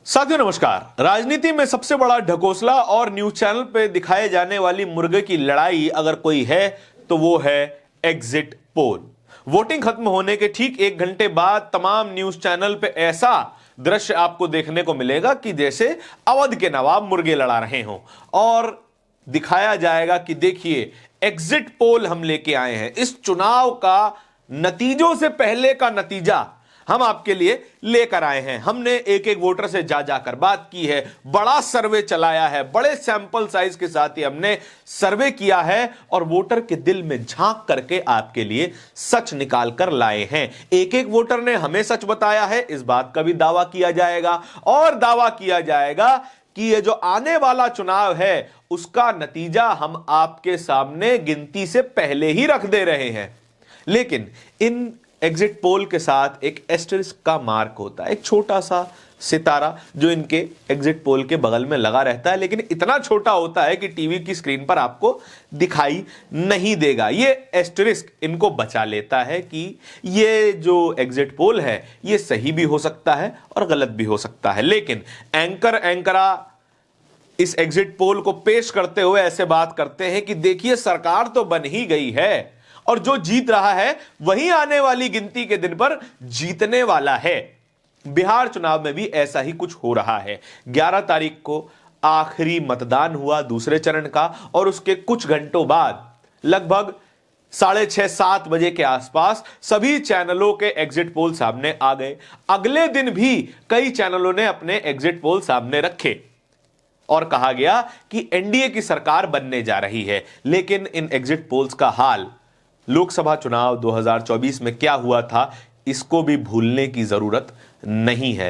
साथियों नमस्कार। राजनीति में सबसे बड़ा ढकोसला और न्यूज चैनल पे दिखाए जाने वाली मुर्गे की लड़ाई अगर कोई है तो वो है एग्जिट पोल। वोटिंग खत्म होने के ठीक 1 घंटे बाद तमाम न्यूज चैनल पे ऐसा दृश्य आपको देखने को मिलेगा कि जैसे अवध के नवाब मुर्गे लड़ा रहे हों और दिखाया जाएगा कि देखिए एग्जिट पोल हम लेके आए हैं। इस चुनाव का नतीजों से पहले का नतीजा हम आपके लिए लेकर आए हैं। हमने एक एक वोटर से जा जाकर बात की है, बड़ा सर्वे चलाया है, बड़े सैंपल साइज के साथ ही हमने सर्वे किया है और वोटर के दिल में झांक करके आपके लिए सच निकाल कर लाए हैं। एक एक वोटर ने हमें सच बताया है, इस बात का भी दावा किया जाएगा और दावा किया जाएगा कि ये जो आने वाला चुनाव है उसका नतीजा हम आपके सामने गिनती से पहले ही रख दे रहे हैं। लेकिन इन एग्जिट पोल के साथ एक एस्टेरिस्क का मार्क होता है, एक छोटा सा सितारा जो इनके एग्जिट पोल के बगल में लगा रहता है, लेकिन इतना छोटा होता है कि टीवी की स्क्रीन पर आपको दिखाई नहीं देगा। ये एस्टेरिस्क इनको बचा लेता है कि ये जो एग्जिट पोल है ये सही भी हो सकता है और गलत भी हो सकता है। लेकिन एंकरा इस एग्जिट पोल को पेश करते हुए ऐसे बात करते हैं कि देखिए सरकार तो बन ही गई है और जो जीत रहा है वही आने वाली गिनती के दिन पर जीतने वाला है। बिहार चुनाव में भी ऐसा ही कुछ हो रहा है। 11 तारीख को आखिरी मतदान हुआ दूसरे चरण का और उसके कुछ घंटों बाद लगभग 6:30-7 बजे के आसपास सभी चैनलों के एग्जिट पोल सामने आ गए। अगले दिन भी कई चैनलों ने अपने एग्जिट पोल सामने रखे और कहा गया कि एनडीए की सरकार बनने जा रही है। लेकिन इन एग्जिट पोल्स का हाल लोकसभा चुनाव 2024 में क्या हुआ था इसको भी भूलने की जरूरत नहीं है।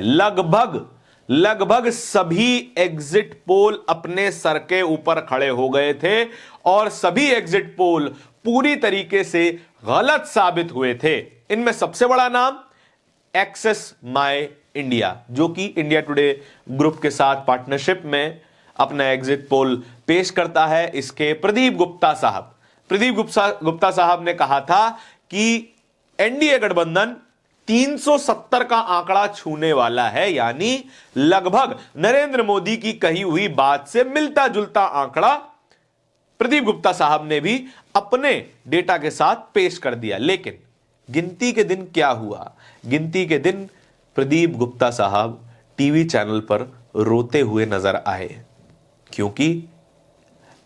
लगभग सभी एग्जिट पोल अपने सर के ऊपर खड़े हो गए थे और सभी एग्जिट पोल पूरी तरीके से गलत साबित हुए थे। इनमें सबसे बड़ा नाम एक्सेस माय इंडिया, जो कि इंडिया टुडे ग्रुप के साथ पार्टनरशिप में अपना एग्जिट पोल पेश करता है। इसके प्रदीप गुप्ता साहब ने कहा था कि एनडीए गठबंधन 370 का आंकड़ा छूने वाला है, यानी लगभग नरेंद्र मोदी की कही हुई बात से मिलता जुलता आंकड़ा प्रदीप गुप्ता साहब ने भी अपने डेटा के साथ पेश कर दिया। लेकिन गिनती के दिन क्या हुआ? गिनती के दिन प्रदीप गुप्ता साहब टीवी चैनल पर रोते हुए नजर आए, क्योंकि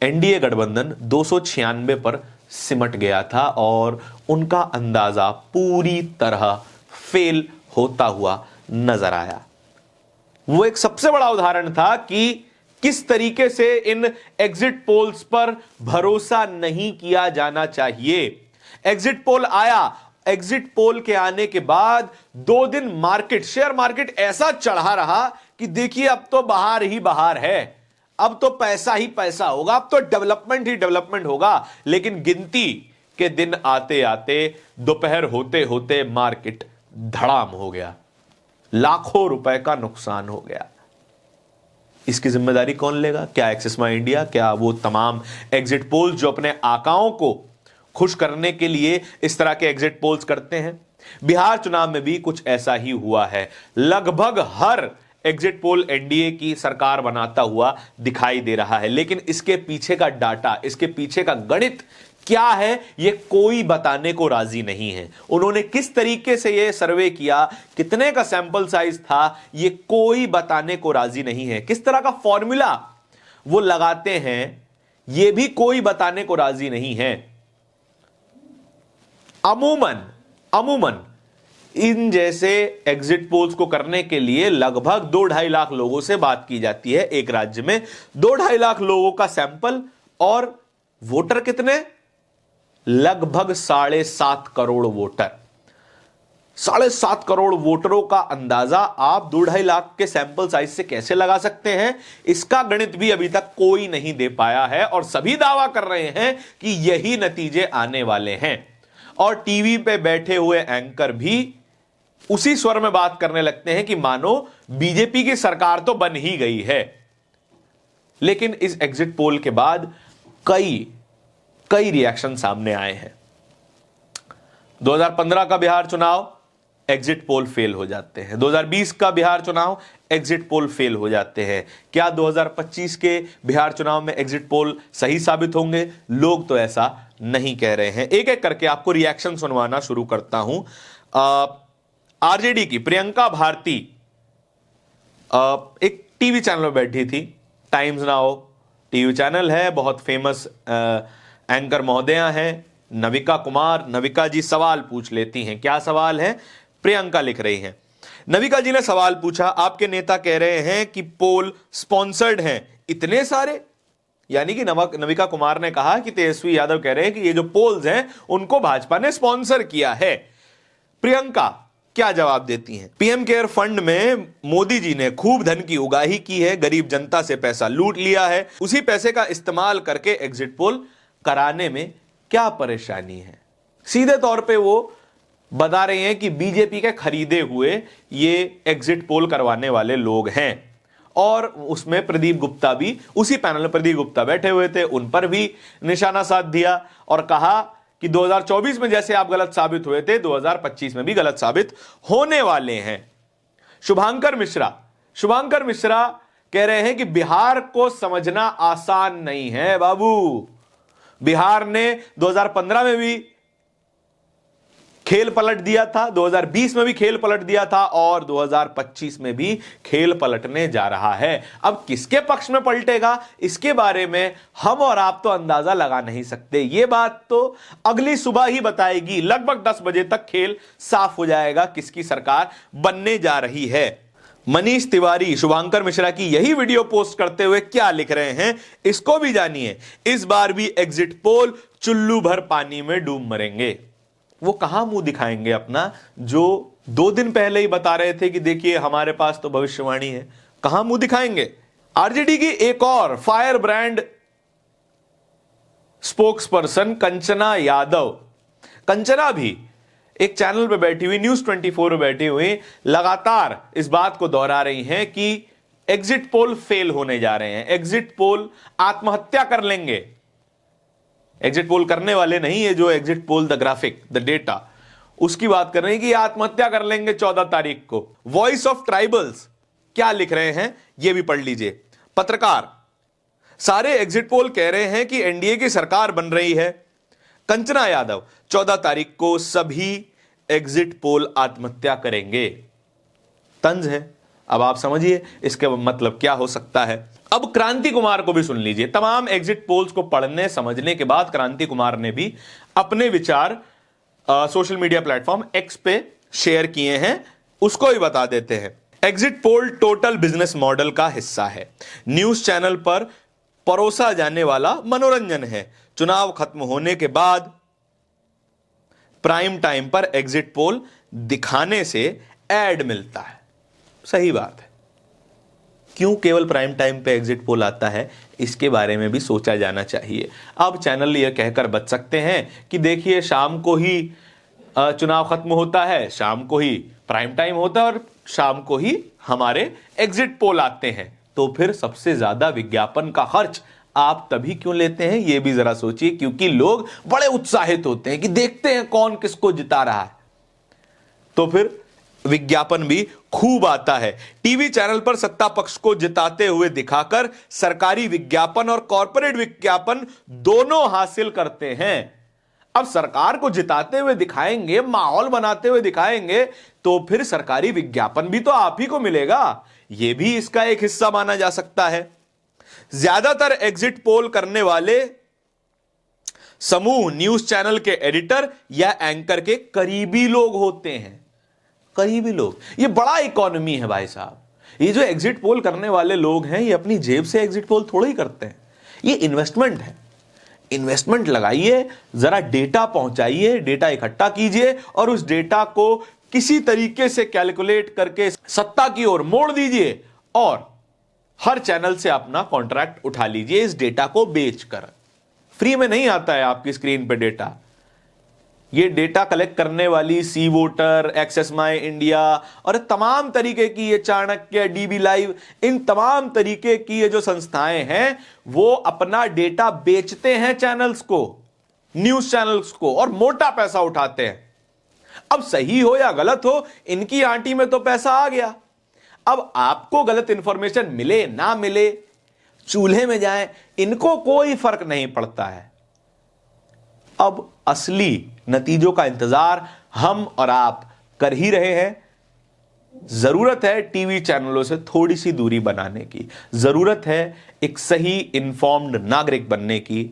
एनडीए गठबंधन 296 पर सिमट गया था और उनका अंदाजा पूरी तरह फेल होता हुआ नजर आया। वो एक सबसे बड़ा उदाहरण था कि किस तरीके से इन एग्जिट पोल्स पर भरोसा नहीं किया जाना चाहिए। एग्जिट पोल आया, एग्जिट पोल के आने के बाद 2 दिन शेयर मार्केट ऐसा चढ़ा रहा कि देखिए अब तो बाहर ही बाहर है, अब तो पैसा ही पैसा होगा, अब तो डेवलपमेंट ही डेवलपमेंट होगा। लेकिन गिनती के दिन आते आते दोपहर होते होते मार्केट धड़ाम हो गया, लाखों रुपए का नुकसान हो गया। इसकी जिम्मेदारी कौन लेगा? क्या एक्सिस माय इंडिया? क्या वो तमाम एग्जिट पोल्स जो अपने आकाओं को खुश करने के लिए इस तरह के एग्जिट पोल्स करते हैं? बिहार चुनाव में भी कुछ ऐसा ही हुआ है। लगभग हर एग्जिट पोल एनडीए की सरकार बनाता हुआ दिखाई दे रहा है, लेकिन इसके पीछे का डाटा, इसके पीछे का गणित क्या है ये कोई बताने को राजी नहीं है। उन्होंने किस तरीके से ये सर्वे किया, कितने का सैंपल साइज था, ये कोई बताने को राजी नहीं है। किस तरह का फॉर्मूला वो लगाते हैं ये भी कोई बताने को राजी नहीं है। अमूमन इन जैसे एग्जिट पोल्स को करने के लिए लगभग 2-2.5 लाख लोगों से बात की जाती है एक राज्य में। 2-2.5 लाख लोगों का सैंपल और वोटर कितने? लगभग 7.5 करोड़ वोटर। 7.5 करोड़ वोटरों का अंदाजा आप 2-2.5 लाख के सैंपल साइज से कैसे लगा सकते हैं? इसका गणित भी अभी तक कोई नहीं दे पाया है और सभी दावा कर रहे हैं कि यही नतीजे आने वाले हैं। और टीवी पे बैठे हुए एंकर भी उसी स्वर में बात करने लगते हैं कि मानो बीजेपी की सरकार तो बन ही गई है। लेकिन इस एग्जिट पोल के बाद कई रिएक्शन सामने आए हैं। 2015 का बिहार चुनाव एग्जिट पोल फेल हो जाते हैं। 2020 का बिहार चुनाव, एग्जिट पोल फेल हो जाते हैं। क्या 2025 के बिहार चुनाव में एग्जिट पोल सही साबित होंगे? लोग तो ऐसा नहीं कह रहे हैं। एक एक करके आपको रिएक्शन सुनवाना शुरू करता हूं। आरजेडी की प्रियंका भारती एक टीवी चैनल में बैठी थी, टाइम्स नाउ टीवी चैनल है, बहुत फेमस एंकर महोदया हैं नविका कुमार। नविका जी सवाल पूछ लेती हैं। क्या सवाल है? प्रियंका लिख रही हैं। नविका जी ने सवाल पूछा, आपके नेता कह रहे हैं कि पोल स्पॉन्सर्ड हैं इतने सारे, यानी कि नविका कुमार ने कहा कि तेजस्वी यादव कह रहे हैं कि ये जो पोल्स हैं उनको भाजपा ने स्पॉन्सर किया है। प्रियंका क्या जवाब देती हैं? पीएम केयर फंड में मोदी जी ने खूब धन की उगाही की है, गरीब जनता से पैसा लूट लिया है, उसी पैसे का इस्तेमाल करके एग्जिट पोल कराने में क्या परेशानी है? सीधे तौर पे वो बता रहे हैं कि बीजेपी के खरीदे हुए ये एग्जिट पोल करवाने वाले लोग हैं। और उसमें प्रदीप गुप्ता भी, उसी पैनल में प्रदीप गुप्ता बैठे हुए थे, उन पर भी निशाना साध दिया और कहा कि 2024 में जैसे आप गलत साबित हुए थे 2025 में भी गलत साबित होने वाले हैं। शुभांकर मिश्रा कह रहे हैं कि बिहार को समझना आसान नहीं है बाबू। बिहार ने 2015 में भी खेल पलट दिया था, 2020 में भी खेल पलट दिया था और 2025 में भी खेल पलटने जा रहा है। अब किसके पक्ष में पलटेगा इसके बारे में हम और आप तो अंदाजा लगा नहीं सकते। यह बात तो अगली सुबह ही बताएगी। लगभग 10 बजे तक खेल साफ हो जाएगा किसकी सरकार बनने जा रही है। मनीष तिवारी शुभांकर मिश्रा की यही वीडियो पोस्ट करते हुए क्या लिख रहे हैं इसको भी जानिए। इस बार भी एग्जिट पोल चुल्लू भर पानी में डूब मरेंगे। वो कहां मुंह दिखाएंगे अपना, जो 2 दिन पहले ही बता रहे थे कि देखिए हमारे पास तो भविष्यवाणी है। कहां मुंह दिखाएंगे? आरजेडी की एक और fire brand spokes person Kanchana Yadav, Kanchana भी एक चैनल पे बैठी हुई, न्यूज 24 पे बैठी हुई, लगातार इस बात को दोहरा रही हैं कि एग्जिट पोल फेल होने जा रहे हैं, एग्जिट पोल आत्महत्या कर लेंगे। एग्जिट पोल करने वाले नहीं, ये जो exit poll the graphic the data उसकी बात कर रहे हैं कि आत्महत्या कर लेंगे 14 तारीख को। वॉइस ऑफ ट्राइबल्स क्या लिख रहे हैं ये भी पढ़ लीजिए। पत्रकार, सारे एग्जिट पोल कह रहे हैं कि एनडीए की सरकार बन रही है। कंचना यादव, 14 तारीख को सभी एग्जिट पोल आत्महत्या करेंगे। तंज है। अब आप समझिए इसके मतलब क्या हो सकता है। अब क्रांति कुमार को भी सुन लीजिए। तमाम एग्जिट पोल्स को पढ़ने समझने के बाद क्रांति कुमार ने भी अपने विचार सोशल मीडिया प्लेटफॉर्म एक्स पे शेयर किए हैं, उसको भी बता देते हैं। Exit poll total business model का हिस्सा है, न्यूज चैनल पर परोसा जाने वाला मनोरंजन है। चुनाव खत्म होने के बाद प्राइम टाइम पर एग्जिट पोल दिखाने से एड मिलता है। सही बात है। क्यों केवल प्राइम टाइम पे एग्जिट पोल आता है इसके बारे में भी सोचा जाना चाहिए। अब चैनल यह कहकर बच सकते हैं कि देखिए शाम को ही चुनाव खत्म होता है, शाम को ही प्राइम टाइम होता है और शाम को ही हमारे एग्जिट पोल आते हैं, तो फिर सबसे ज्यादा विज्ञापन का खर्च आप तभी क्यों लेते हैं ये भी जरा सोचिए। क्योंकि लोग बड़े उत्साहित होते हैं कि देखते हैं कौन किसको जिता रहा है, तो फिर विज्ञापन भी खूब आता है। टीवी चैनल पर सत्ता पक्ष को जिताते हुए दिखाकर सरकारी विज्ञापन और कॉर्पोरेट विज्ञापन दोनों हासिल करते हैं। अब सरकार को जिताते हुए दिखाएंगे, माहौल बनाते हुए दिखाएंगे, तो फिर सरकारी विज्ञापन भी तो आप ही को मिलेगा। यह भी इसका एक हिस्सा माना जा सकता है। ज्यादातर एग्जिट पोल करने वाले समूह न्यूज चैनल के एडिटर या एंकर के करीबी लोग होते हैं। करीबी लोग, ये बड़ा इकोनॉमी है भाई साहब। ये जो एग्जिट पोल करने वाले लोग हैं ये अपनी जेब से एग्जिट पोल थोड़ा ही करते हैं, ये इन्वेस्टमेंट है। इन्वेस्टमेंट लगाइए, जरा डेटा पहुंचाइए, डेटा इकट्ठा कीजिए और उस डेटा को किसी तरीके से कैलकुलेट करके सत्ता की ओर मोड़ दीजिए और हर चैनल से अपना कॉन्ट्रैक्ट उठा लीजिए इस डेटा को बेचकर। फ्री में नहीं आता है आपकी स्क्रीन पे डेटा। ये डेटा कलेक्ट करने वाली सी वोटर, एक्सेस माई इंडिया और तमाम तरीके की ये चाणक्य, डीबी लाइव, इन तमाम तरीके की ये जो संस्थाएं हैं वो अपना डेटा बेचते हैं चैनल्स को, न्यूज चैनल्स को, और मोटा पैसा उठाते हैं। अब सही हो या गलत हो, इनकी आंटी में तो पैसा आ गया। अब आपको गलत इंफॉर्मेशन मिले ना मिले, चूल्हे में जाएं, इनको कोई फर्क नहीं पड़ता है। अब असली नतीजों का इंतजार हम और आप कर ही रहे हैं। जरूरत है टीवी चैनलों से थोड़ी सी दूरी बनाने की, जरूरत है एक सही इन्फॉर्म्ड नागरिक बनने की।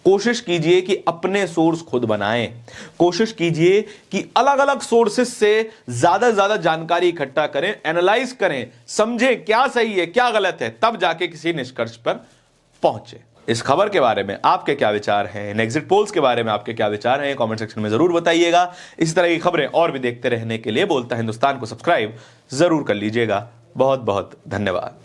कोशिश कीजिए कि अपने सोर्स खुद बनाएं, कोशिश कीजिए कि अलग अलग सोर्सेस से ज्यादा ज्यादा जानकारी इकट्ठा करें, एनालाइज करें, समझें क्या सही है क्या गलत है, तब जाके किसी निष्कर्ष पर पहुंचे। इस खबर के बारे में आपके क्या विचार हैं, इन एग्जिट पोल्स के बारे में आपके क्या विचार हैं, कमेंट सेक्शन में जरूर बताइएगा। इस तरह की खबरें और भी देखते रहने के लिए बोलता हिंदुस्तान को सब्सक्राइब जरूर कर लीजिएगा। बहुत बहुत धन्यवाद।